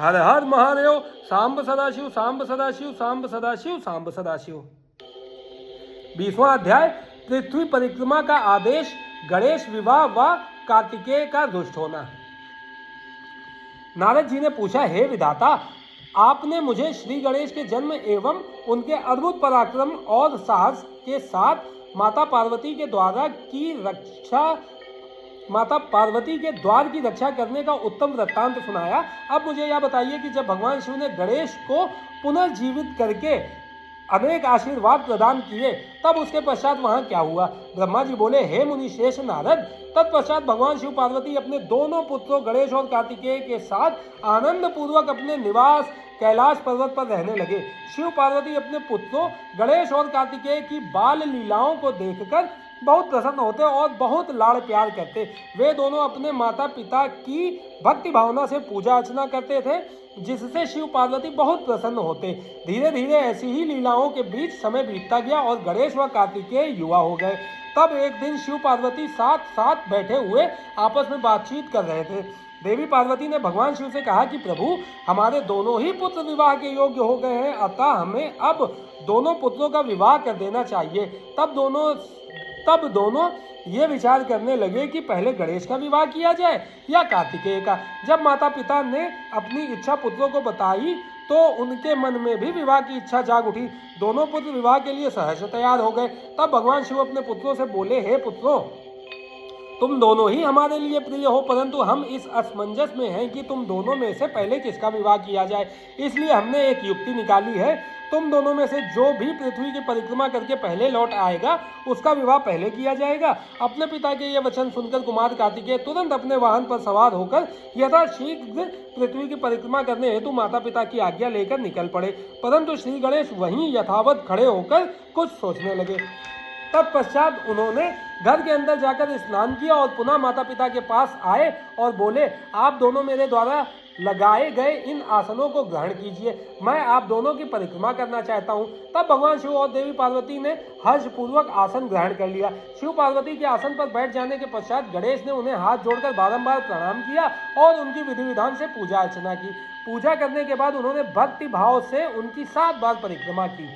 हर हर महादेव। सांब सदाशिव, सांब सदाशिव, सांब सदाशिव, सांब सदाशिव। 20वां अध्याय पृथ्वी परिक्रमा का आदेश, गणेश विवाह व कार्तिकेय का रुष्ट होना। नारद जी ने पूछा, हे विधाता, आपने मुझे श्री गणेश के जन्म एवं उनके अद्भुत पराक्रम और साहस के साथ माता पार्वती के द्वार की रक्षा करने का उत्तम वृत्तांत सुनाया। अब मुझे यह बताइए कि जब भगवान शिव ने गणेश को पुनर्जीवित करके अनेक आशीर्वाद प्रदान किए, तब उसके पश्चात वहां क्या हुआ? ब्रह्मा जी बोले, हे मुनिश्रेष्ठ नारद, तत्पश्चात भगवान शिव पार्वती अपने दोनों पुत्रों गणेश और कार्तिकेय के साथ आनंद पूर्वक अपने निवास कैलाश पर्वत पर रहने लगे। शिव पार्वती अपने पुत्रों गणेश और कार्तिकेय की बाल लीलाओं को देखकर बहुत प्रसन्न होते और बहुत लाड़ प्यार करते। वे दोनों अपने माता पिता की भक्ति भावना से पूजा अर्चना करते थे, जिससे शिव पार्वती बहुत प्रसन्न होते। धीरे धीरे ऐसी ही लीलाओं के बीच समय बीतता गया और गणेश व कार्तिकेय युवा हो गए। तब एक दिन शिव पार्वती साथ साथ बैठे हुए आपस में बातचीत कर रहे थे। देवी पार्वती ने भगवान शिव से कहा कि प्रभु, हमारे दोनों ही पुत्र विवाह के योग्य हो गए हैं, अतः हमें अब दोनों पुत्रों का विवाह कर देना चाहिए। तब दोनों ये विचार करने लगे कि पहले गणेश का विवाह किया जाए या कार्तिकेय का। जब माता पिता ने अपनी इच्छा पुत्रों को बताई तो उनके मन में भी विवाह की इच्छा जाग उठी। दोनों पुत्र विवाह के लिए सहर्ष तैयार हो गए। तब भगवान शिव अपने पुत्रों से बोले, हे पुत्रों, तुम दोनों ही हमारे लिए प्रिय हो, परंतु हम इस असमंजस में हैं कि तुम दोनों में से पहले किसका विवाह किया जाए। इसलिए हमने एक युक्ति निकाली है। तुम दोनों में से जो भी पृथ्वी की परिक्रमा करके पहले लौट आएगा, उसका विवाह पहले किया जाएगा। अपने पिता के ये वचन सुनकर कुमार कार्तिकेय तुरंत अपने वाहन पर सवार होकर यथाशीघ्र पृथ्वी की परिक्रमा करने हेतु माता पिता की आज्ञा लेकर निकल पड़े। परंतु श्री गणेश वहीं यथावत खड़े होकर कुछ सोचने लगे। तत्पश्चात उन्होंने घर के अंदर जाकर स्नान किया और पुनः माता पिता के पास आए और बोले, आप दोनों मेरे द्वारा लगाए गए इन आसनों को ग्रहण कीजिए, मैं आप दोनों की परिक्रमा करना चाहता हूँ। तब भगवान शिव और देवी पार्वती ने हर्षपूर्वक आसन ग्रहण कर लिया। शिव पार्वती के आसन पर बैठ जाने के पश्चात गणेश ने उन्हें हाथ जोड़कर बारंबार प्रणाम किया और उनकी विधि विधान से पूजा अर्चना की। पूजा करने के बाद उन्होंने भक्ति भाव से उनकी 7 बार परिक्रमा की।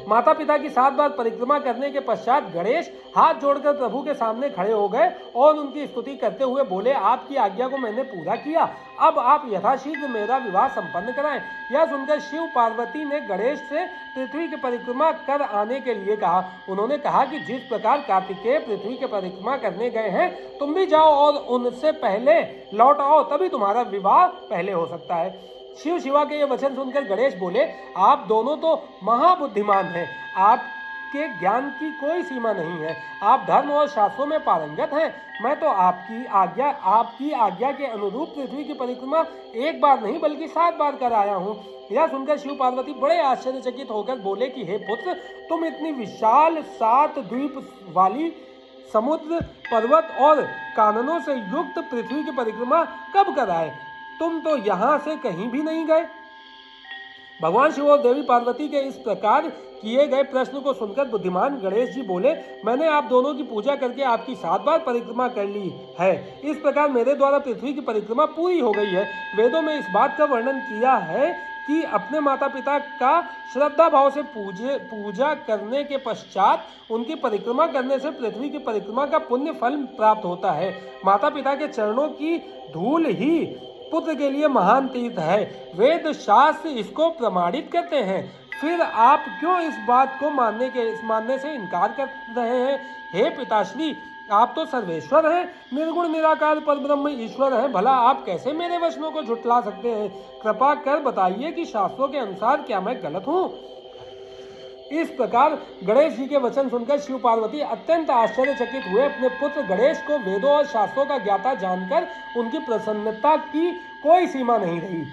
माता पिता की 7 बार परिक्रमा करने के पश्चात गणेश हाथ जोड़कर प्रभु के सामने खड़े हो गए और उनकी स्तुति करते हुए बोले, आपकी आज्ञा को मैंने पूरा किया, अब आप यथाशीघ्र मेरा विवाह संपन्न कराएं। यह सुनकर शिव पार्वती ने गणेश से पृथ्वी की परिक्रमा कर आने के लिए कहा। उन्होंने कहा कि जिस प्रकार कार्तिकेय पृथ्वी की परिक्रमा करने गए हैं, तुम भी जाओ और उनसे पहले लौट आओ, तभी तुम्हारा विवाह पहले हो सकता है। शिव शिवा के ये वचन सुनकर गणेश बोले, आप दोनों तो महाबुद्धिमान हैं, आपके ज्ञान की कोई सीमा नहीं है, आप धर्म और शास्त्रों में पारंगत हैं। मैं तो आपकी आज्ञा के अनुरूप पृथ्वी की परिक्रमा एक बार नहीं बल्कि 7 बार कर आया हूँ। यह सुनकर शिव पार्वती बड़े आश्चर्यचकित होकर बोले कि हे पुत्र, तुम इतनी विशाल 7 द्वीप वाली समुद्र, पर्वत और काननों से युक्त पृथ्वी की परिक्रमा कब कर आए? तुम तो यहाँ से कहीं भी नहीं गए। भगवान शिव और देवी पार्वती के इस प्रकार किए गए प्रश्न को सुनकर बुद्धिमान गणेश जी बोले, मैंने आप दोनों की पूजा करके आपकी 7 बार परिक्रमा कर ली है। इस प्रकार मेरे द्वारा पृथ्वी की परिक्रमा पूरी हो गई है। वेदों में इस बात का वर्णन किया है कि अपने माता पिता का श्रद्धा भाव से पूजा करने के पश्चात उनकी परिक्रमा करने से पृथ्वी की परिक्रमा का पुण्य फल प्राप्त होता है। माता पिता के चरणों की धूल ही पुत्र के लिए महान तीर्थ है। वेद शास्त्र इसको प्रमाणित करते हैं। फिर आप क्यों इस बात को मानने से इनकार कर रहे हैं? हे पिताश्री, आप तो सर्वेश्वर हैं, निर्गुण निराकार परब्रह्म ईश्वर हैं, भला आप कैसे मेरे वचनों को झुठला सकते हैं? कृपा कर बताइए कि शास्त्रों के अनुसार क्या मैं गलत हूँ? इस प्रकार गणेश जी के वचन सुनकर शिव पार्वती अत्यंत आश्चर्यचकित हुए। अपने पुत्र गणेश को वेदों और शास्त्रों का ज्ञाता जानकर उनकी प्रसन्नता की कोई सीमा नहीं रही।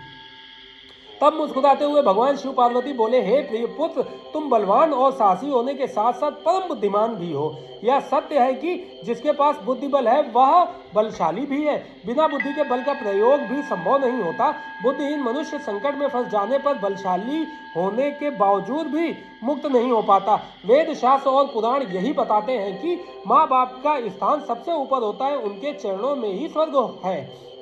तब मुस्कुराते हुए भगवान शिव पार्वती बोले, हे प्रिय पुत्र, तुम बलवान और साहसी होने के साथ साथ परम बुद्धिमान भी हो। यह सत्य है कि जिसके पास बुद्धि बल है वह बलशाली भी है। बिना बुद्धि के बल का प्रयोग भी संभव नहीं होता। बुद्धिहीन मनुष्य संकट में फंस जाने पर बलशाली होने के बावजूद भी मुक्त नहीं हो पाता। वेद शास्त्र और पुराण यही बताते हैं कि माँ बाप का स्थान सबसे ऊपर होता है, उनके चरणों में ही स्वर्ग है।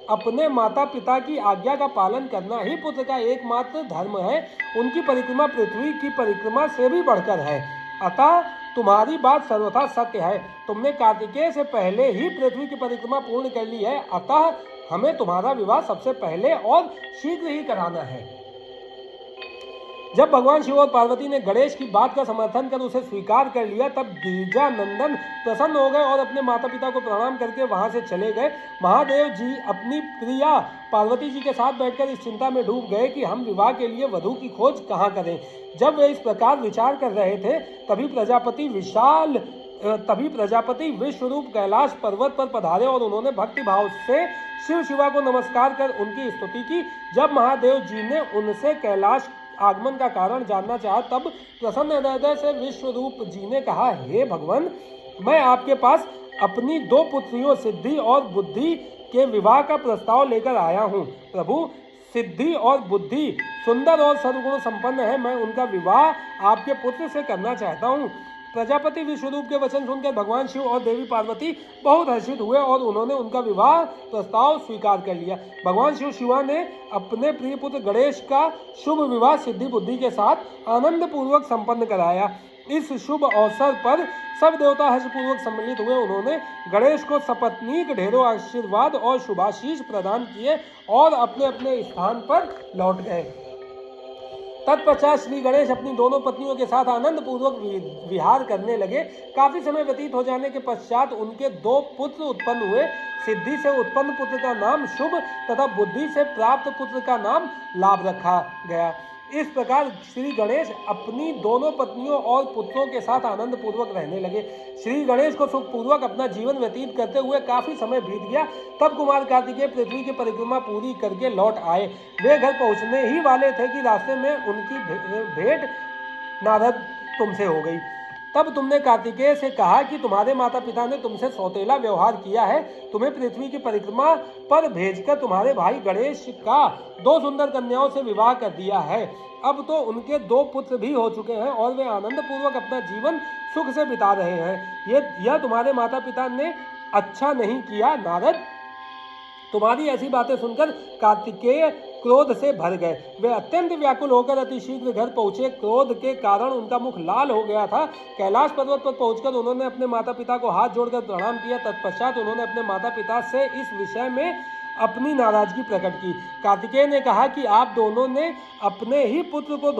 अपने माता पिता की आज्ञा का पालन करना ही पुत्र का एकमात्र धर्म है। उनकी परिक्रमा पृथ्वी की परिक्रमा से भी बढ़कर है। अतः तुम्हारी बात सर्वथा सत्य है। तुमने कार्तिकेय से पहले ही पृथ्वी की परिक्रमा पूर्ण कर ली है, अतः हमें तुम्हारा विवाह सबसे पहले और शीघ्र ही कराना है। जब भगवान शिव और पार्वती ने गणेश की बात का समर्थन कर उसे स्वीकार कर लिया, तब गिरिजा नंदन प्रसन्न हो गए और अपने माता पिता को प्रणाम करके वहां से चले गए। महादेव जी अपनी प्रिया पार्वती जी के साथ बैठकर इस चिंता में डूब गए कि हम विवाह के लिए वधू की खोज कहाँ करें। जब वे इस प्रकार विचार कर रहे थे, तभी प्रजापति विश्वरूप कैलाश पर्वत पर पधारे और उन्होंने भक्ति भाव से शिव शिवा को नमस्कार कर उनकी स्तुति की। जब महादेव जी ने उनसे कैलाश आगमन का कारण जानना चाहा, तब प्रसन्न हृदय से विश्वरूप जी ने कहा, हे भगवान, मैं आपके पास अपनी 2 पुत्रियों सिद्धि और बुद्धि के विवाह का प्रस्ताव लेकर आया हूँ। प्रभु, सिद्धि और बुद्धि सुंदर और सर्वगुण संपन्न है। मैं उनका विवाह आपके पुत्र से करना चाहता हूँ। प्रजापति विश्वरूप के वचन सुनकर भगवान शिव और देवी पार्वती बहुत हर्षित हुए और उन्होंने उनका विवाह प्रस्ताव स्वीकार कर लिया। भगवान शिव शिवा ने अपने प्रिय पुत्र गणेश का शुभ विवाह सिद्धि बुद्धि के साथ आनंद पूर्वक संपन्न कराया। इस शुभ अवसर पर सब देवता हर्षपूर्वक सम्मिलित हुए। उन्होंने गणेश को सपत्नीक ढेरों आशीर्वाद और शुभाशीष प्रदान किए और अपने अपने स्थान पर लौट गए। तत्पश्चात श्री गणेश अपनी दोनों पत्नियों के साथ आनंद पूर्वक विहार करने लगे। काफी समय व्यतीत हो जाने के पश्चात उनके 2 पुत्र उत्पन्न हुए। सिद्धि से उत्पन्न पुत्र का नाम शुभ तथा बुद्धि से प्राप्त पुत्र का नाम लाभ रखा गया। इस प्रकार श्री गणेश अपनी दोनों पत्नियों और पुत्रों के साथ आनंद पूर्वक रहने लगे। श्री गणेश को सुखपूर्वक अपना जीवन व्यतीत करते हुए काफी समय बीत गया। तब कुमार कार्तिकेय पृथ्वी की परिक्रमा पूरी करके लौट आए। वे घर पहुंचने ही वाले थे कि रास्ते में उनकी भेंट नारद तुमसे हो गई। तब तुमने कार्तिकेय से कहा कि तुम्हारे माता पिता ने तुमसे सौतेला व्यवहार किया है। तुम्हें पृथ्वी की परिक्रमा पर भेजकर तुम्हारे भाई गणेश का 2 सुंदर कन्याओं से विवाह कर दिया है। अब तो उनके 2 पुत्र भी हो चुके हैं और वे आनंद पूर्वक अपना जीवन सुख से बिता रहे हैं। यह तुम्हारे माता पिता ने अच्छा नहीं किया नारद। तुम्हारी ऐसी बातें सुनकर कार्तिकेय क्रोध से भर गए। वे अत्यंत व्याकुल होकर अतिशीघ्र घर पहुंचे। क्रोध के कारण उनका मुख लाल हो गया था। कैलाश पर्वत पर पहुंचकर उन्होंने अपने माता पिता को हाथ जोड़कर प्रणाम किया। तत्पश्चात उन्होंने अपने माता पिता से इस विषय में अपनी नाराजगी प्रकट की। कार्तिकेय ने कहा कि आप दोनों ने अपने ही पुत्र को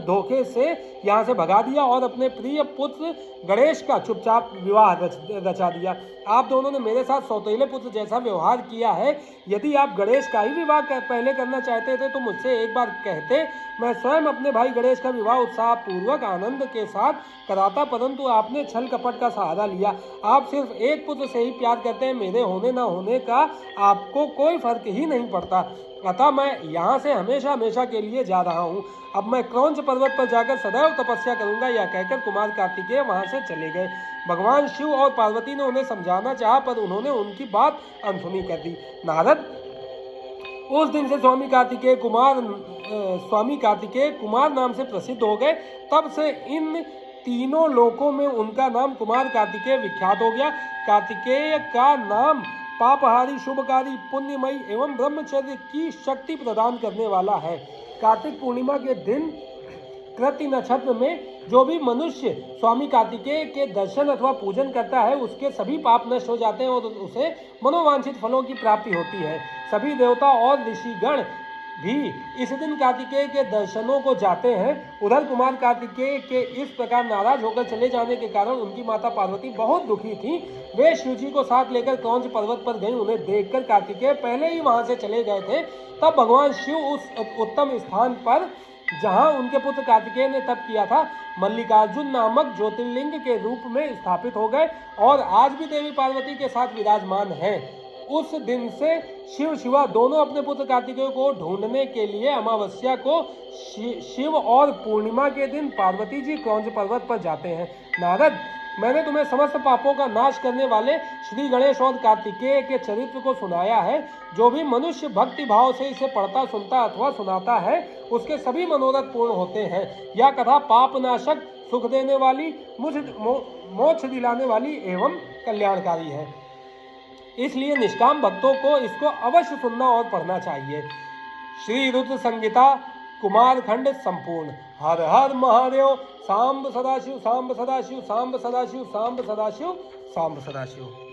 धोखे से यहाँ से भगा दिया और अपने प्रिय पुत्र गणेश का चुपचाप विवाह रचा दिया। आप दोनों ने मेरे साथ सौतेले पुत्र जैसा व्यवहार किया है। यदि आप गणेश का ही विवाह पहले करना चाहते थे तो मुझसे एक बार कहते, मैं स्वयं अपने भाई गणेश का विवाह उत्साह पूर्वक आनंद के साथ कराता, परंतु आपने छल कपट का सहारा लिया। आप सिर्फ एक पुत्र से ही प्यार करते हैं। मेरे होने न होने का आपको कोई फर्क ही नहीं पड़ता। अतः मैं यहाँ से हमेशा हमेशा के लिए जा रहा हूँ। अब मैं क्रौंच पर्वत पर जाकर सदैव तपस्या करूंगा। यह कहकर कुमार कार्तिकेय वहां से चले गए। भगवान शिव और पार्वती ने उन्हें समझाना चाहा, पर उन्होंने उनकी बात अनसुनी कर दी। नारद, उस दिन से स्वामी कार्तिकेय कुमार नाम से प्रसिद्ध हो गए। तब से इन तीनों लोकों में उनका नाम कुमार कार्तिकेय विख्यात हो गया। कार्तिकेय का नाम पापहारी, शुभकारी, पुण्यमयी एवं ब्रह्मचर्य की शक्ति प्रदान करने वाला है। कार्तिक पूर्णिमा के दिन कृत्य नक्षत्र में जो भी मनुष्य स्वामी कार्तिकेय के दर्शन अथवा पूजन करता है, उसके सभी पाप नष्ट हो जाते हैं और उसे मनोवांछित फलों की प्राप्ति होती है। सभी देवता और ऋषिगण भी इस दिन कार्तिकेय के दर्शनों को जाते हैं। उधर कुमार कार्तिकेय के इस प्रकार नाराज होकर चले जाने के कारण उनकी माता पार्वती बहुत दुखी थी। वे शिवजी को साथ लेकर क्रौंच पर्वत पर गई। उन्हें देखकर कार्तिकेय पहले ही वहां से चले गए थे। तब भगवान शिव उस उत्तम स्थान पर जहां उनके पुत्र कार्तिकेय ने तप किया था, मल्लिकार्जुन नामक ज्योतिर्लिंग के रूप में स्थापित हो गए और आज भी देवी पार्वती के साथ विराजमान हैं। उस दिन से शिव शिवा दोनों अपने पुत्र कार्तिकेय को ढूंढने के लिए अमावस्या को शिव और पूर्णिमा के दिन पार्वती जी क्रौंच पर्वत पर जाते हैं। नारद, मैंने तुम्हें समस्त पापों का नाश करने वाले श्री गणेश और कार्तिकेय के चरित्र को सुनाया है। जो भी मनुष्य भक्ति भाव से इसे पढ़ता, सुनता अथवा सुनाता है, उसके सभी मनोरथ पूर्ण होते हैं। यह कथा पापनाशक, सुख देने वाली, मोक्ष दिलाने वाली एवं कल्याणकारी है। इसलिए निष्काम भक्तों को इसको अवश्य सुनना और पढ़ना चाहिए। श्री रुद्र संगीता कुमार खंड संपूर्ण। हर हर महादेव। सांब सदाशिव सांब सदाशिव सांब सदाशिव सांब सदाशिव सांब सदाशिव।